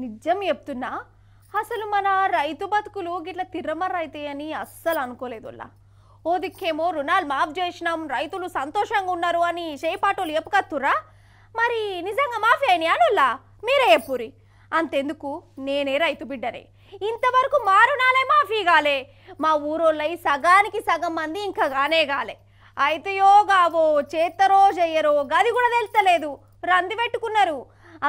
నిజం చెప్తున్నా. అసలు మన రైతు బతుకులు గిట్ల తిర్రమర్రైతాయని అస్సలు అనుకోలేదుల్లా. ఓ దిక్కేమో రుణాలు మాఫ్ చేసినాం, రైతులు సంతోషంగా ఉన్నారు అని చేపాటోలు చెప్పుకత్తురా. మరి నిజంగా మాఫీ అయినాయి అనుల్లా? మీరే చెప్పురి. అంతెందుకు, నేనే రైతు బిడ్డనే. ఇంతవరకు మా రుణాలే మాఫీ కాలే. మా ఊరోళ్ళై సగానికి సగం మంది ఇంకా గానే కాలే. అయితేయో గావో, చేత్తరో చెయ్యరో గది కూడా తెలుస్తలేదు, రంది పెట్టుకున్నారు.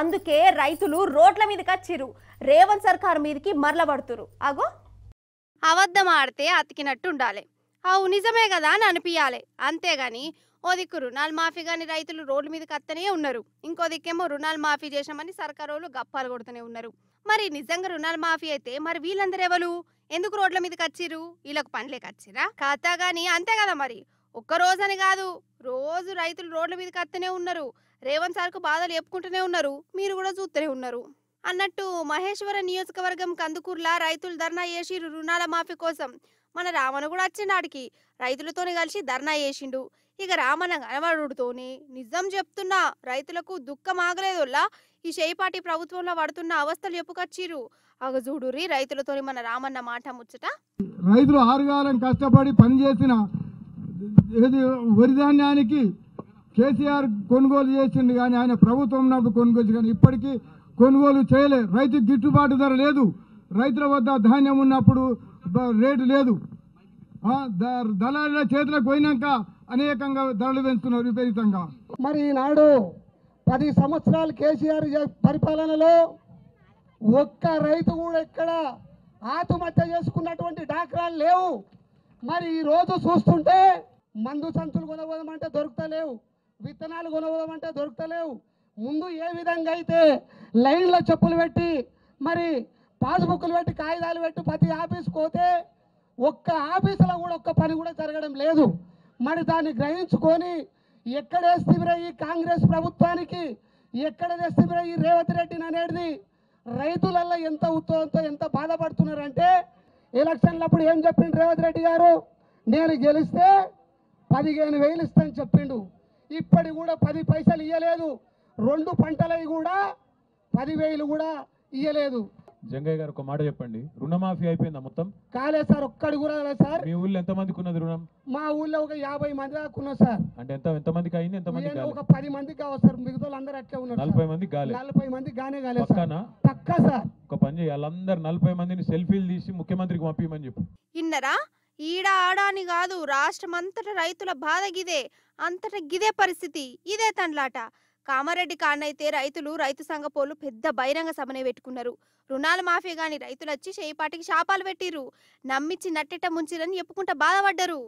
అందుకే రైతులు రోడ్ల మీదకి వచ్చిర్రు, రేవంత్ సర్కార్ మీదకి మరల పడుతురు. అగో, అబద్ధం ఆడితే అతికినట్టు ఉండాలి, అవు నిజమే కదా అని అనిపించాలి. అంతేగాని ఓ దిక్కు రుణాలు మాఫీ కానీ రైతులు రోడ్ల మీదకి వస్తూనే ఉన్నారు, ఇంకో దిక్కేమో రుణాలు మాఫీ చేసామని సర్కారు వాళ్ళు గప్పాలు కొడుతూనే ఉన్నారు. మరి నిజంగా రుణాలు మాఫీ అయితే మరి వీళ్ళందరూ ఎవరు, ఎందుకు రోడ్ల మీదకి వచ్చిర్రు? వీళ్ళకు పనిలేక వచ్చిరా ఖాతా గాని? అంతే కదా మరి. ఒక్క రోజని కాదు, రోజు రైతులు రోడ్ల మీదకి వస్తూనే ఉన్నారు, రేవంత్ సార్కు బాధలు చెప్పుకుంటూనే ఉన్నారు, మీరు కూడా చూస్తూనే ఉన్నారు. అన్నట్టు మహేశ్వరం నియోజకవర్గం కందుకూరులా రైతులు ధర్నా చేసిర్రు రుణాల మాఫీ కోసం. మన రామన్న కూడా వచ్చిండాడికి, రైతులతోనే కలిసి ధర్నా చేసిండు. ఇక రామన్న కనబడుతోని నిజం చెప్తున్నా, రైతులకు దుఃఖం ఆగలేదుల్లా. ఈ చేపాటి ప్రభుత్వంలో పడుతున్న అవస్థలు చెప్పుకొచ్చిర్రు. అగ చూడుర్రి రైతులతోని మన రామన్న మాట ముచ్చట. రైతులు ఆరుగాలం కష్టపడి పనిచేసిన వరి ధాన్యానికి కేసీఆర్ కొనుగోలు చేసిండు, కానీ ఆయన ప్రభుత్వం ఉన్నప్పుడు కొనుగోలు, కానీ ఇప్పటికీ కొనుగోలు చేయలే. రైతుకి గిట్టుబాటు ధర లేదు. రైతుల వద్ద ధాన్యం ఉన్నప్పుడు రేటు లేదు. దళారుల చేతులకు పోయినాక అనేకంగా ధరలు పెంచుతున్నారు విపరీతంగా. మరి ఈనాడు 10 సంవత్సరాలు కేసీఆర్ పరిపాలనలో ఒక్క రైతు కూడా ఎక్కడ ఆత్మహత్య చేసుకున్నటువంటి దాఖలాలు లేవు. మరి ఈరోజు చూస్తుంటే మందు సంచులు కొనబోదామంటే దొరుకుతలేవు, విత్తనాలు కొనబోదామంటే దొరుకుతలేవు. ముందు ఏ విధంగా అయితే లైన్లో చెప్పులు పెట్టి మరి పాస్బుక్లు పెట్టి కాగితాలు పెట్టి ప్రతి ఆఫీస్కి పోతే ఒక్క ఆఫీసులో కూడా ఒక్క పని కూడా జరగడం లేదు. మరి దాన్ని గ్రహించుకొని ఎక్కడ వేస్తే ఈ కాంగ్రెస్ ప్రభుత్వానికి, ఎక్కడ తెస్తే ఈ రేవంత్ రెడ్డిని అనేది రైతులల్లో ఎంత ఉత్సాహంతో ఎంత బాధపడుతున్నారంటే, ఎలక్షన్లప్పుడు ఏం చెప్పిండు రేవంత్ రెడ్డి గారు, నేను గెలిస్తే 15,000 ఇస్తాను చెప్పిండు. ఇప్పటి కూడా 10 పైసలు ఇవ్వలేదు. 2 పంటలవి కూడా 10,000 కూడా ఇవ్వలేదు. జంగయ్య గారు ఒక మాట చెప్పండి, రుణమాఫీ అయిపోయిందా? మొత్తం కాలేదు సార్, ఒక్కడి కూడా కాలేదు సార్. మీ ఊళ్ళో ఎంత మందికి ఉన్నది రుణం? మా ఊళ్ళో ఒక 50 మంది దాకా ఉన్నారు సార్. అంటే ఎంత మందికి అయింది? ఎంత మంది? ఒక 10 మందికి కావచ్చు సార్, మిగతా అందరూ అట్లే ఉన్నారు. 40 మందికి కాలేదు. 40 మంది గానే కాలేదు సార్. పక్కా సార్. ఒక పని చేయి, వాళ్ళందరూ 40 మందిని సెల్ఫీలు తీసి ముఖ్యమంత్రికి పంపించమని చెప్పు. ఇన్నరా? ఈడ ఆడాని కాదు, రాష్ట్రం అంతటా రైతుల బాధ గిదే, అంతటా గిదే పరిస్థితి, ఇదే తండ్లాట. కామారెడ్డి కాన్నైతే రైతులు, రైతు సంఘపోలు పెద్ద బహిరంగ సభనే పెట్టుకున్నారు. రుణాలు మాఫీ గాని రైతులు వచ్చి చేపాటికి శాపాలు పెట్టిర్రు, నమ్మిచ్చి నట్టెట ముంచిరని చెప్పుకుంటా బాధపడ్డరు.